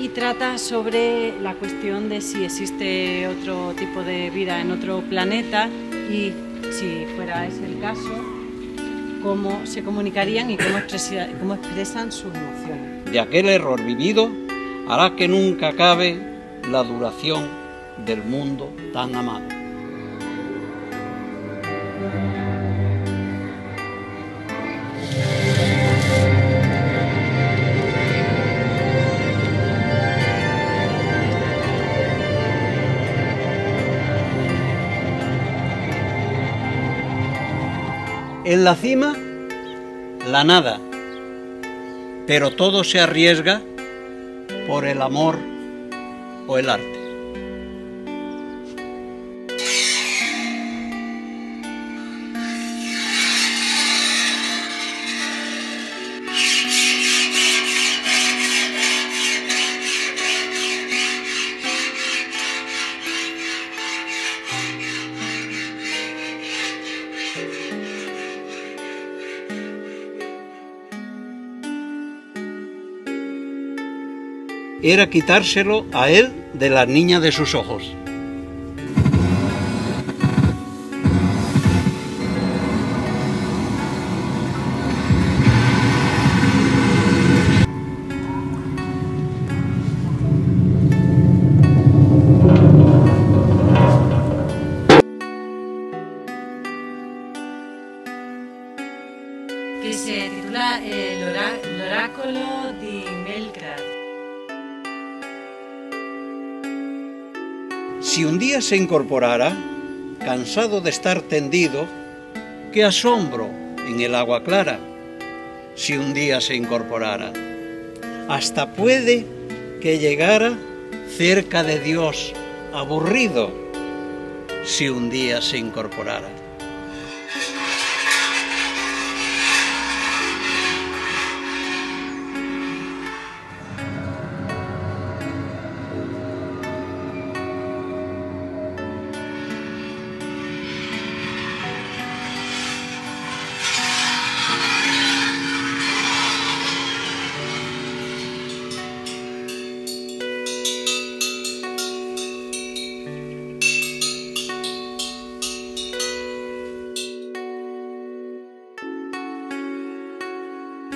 y trata sobre la cuestión de si existe otro tipo de vida en otro planeta y, si fuera ese el caso, cómo se comunicarían y cómo expresan sus emociones. De aquel error vivido hará que nunca acabe la duración del mundo tan amado. En la cima, la nada, pero todo se arriesga por el amor o el arte. Era quitárselo a él de la niña de sus ojos. Que se titula L'Oracolo di Melkart. Si un día se incorporara, cansado de estar tendido, qué asombro en el agua clara. Si un día se incorporara, hasta puede que llegara cerca de Dios, aburrido, si un día se incorporara.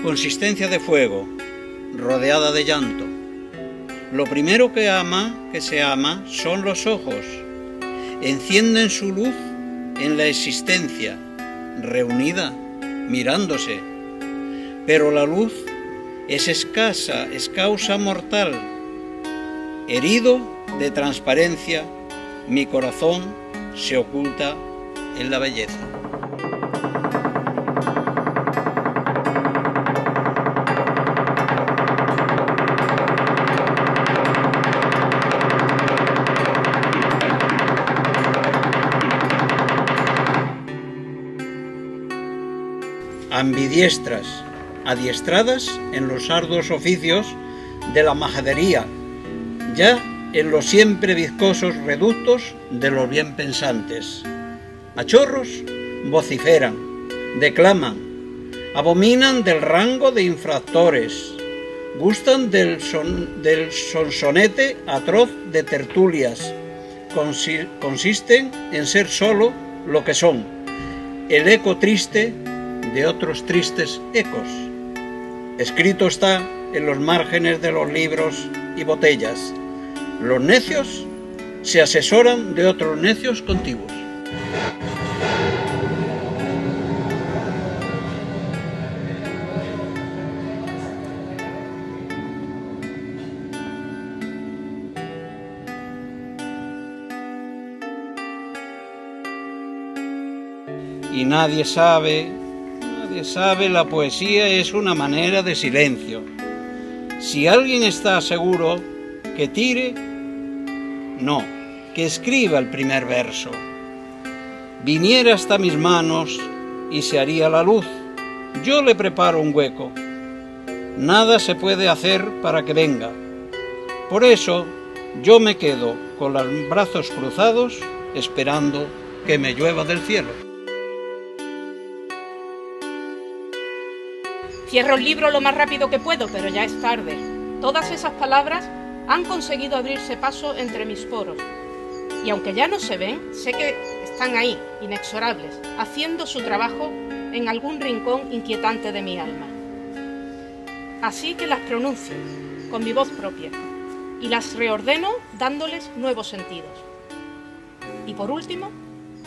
Consistencia de fuego, rodeada de llanto. Lo primero que se ama, son los ojos. Encienden su luz en la existencia, reunida, mirándose. Pero la luz es escasa, es causa mortal. Herido de transparencia, mi corazón se oculta en la belleza. Ambidiestras, adiestradas en los arduos oficios de la majadería, ya en los siempre viscosos reductos de los bien pensantes. A chorros vociferan, declaman, abominan del rango de infractores, gustan del sonsonete atroz de tertulias, consisten en ser solo lo que son, el eco triste de otros tristes ecos. Escrito está en los márgenes de los libros y botellas. Los necios se asesoran de otros necios contiguos. Y nadie sabe, la poesía es una manera de silencio. Si alguien está seguro, que tire, no, que escriba el primer verso. Viniera hasta mis manos y se haría la luz. Yo le preparo un hueco. Nada se puede hacer para que venga. Por eso yo me quedo con los brazos cruzados esperando que me llueva del cielo. Cierro el libro lo más rápido que puedo, pero ya es tarde. Todas esas palabras han conseguido abrirse paso entre mis poros. Y aunque ya no se ven, sé que están ahí, inexorables, haciendo su trabajo en algún rincón inquietante de mi alma. Así que las pronuncio con mi voz propia y las reordeno dándoles nuevos sentidos. Y por último,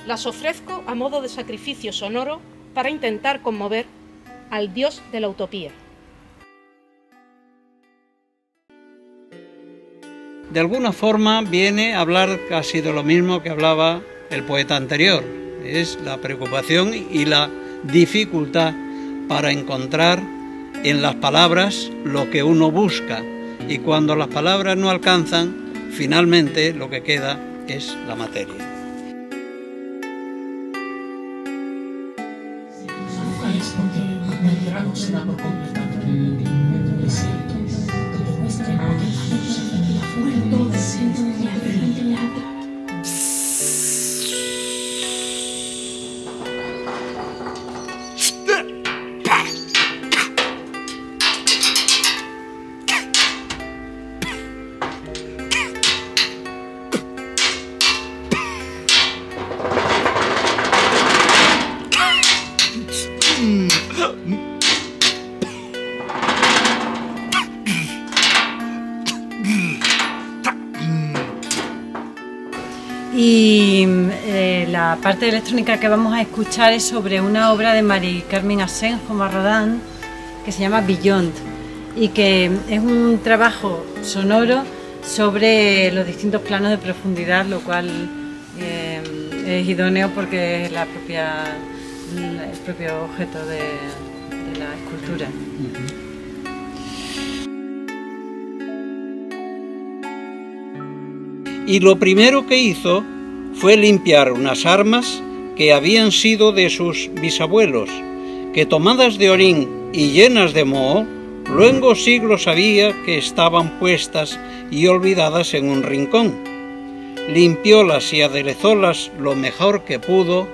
las ofrezco a modo de sacrificio sonoro para intentar conmover al Dios de la utopía. De alguna forma viene a hablar casi de lo mismo que hablaba el poeta anterior. Es la preocupación y la dificultad para encontrar en las palabras lo que uno busca. Y cuando las palabras no alcanzan, finalmente lo que queda es la materia. Y la parte electrónica que vamos a escuchar es sobre una obra de Mari Carmen Asenjo-Marrodán que se llama Beyond y que es un trabajo sonoro sobre los distintos planos de profundidad, lo cual es idóneo porque es el propio objeto de la escultura. Y lo primero que hizo fue limpiar unas armas que habían sido de sus bisabuelos, que tomadas de orín y llenas de moho, luego siglos había que estaban puestas y olvidadas en un rincón. Limpiólas y aderezólas lo mejor que pudo,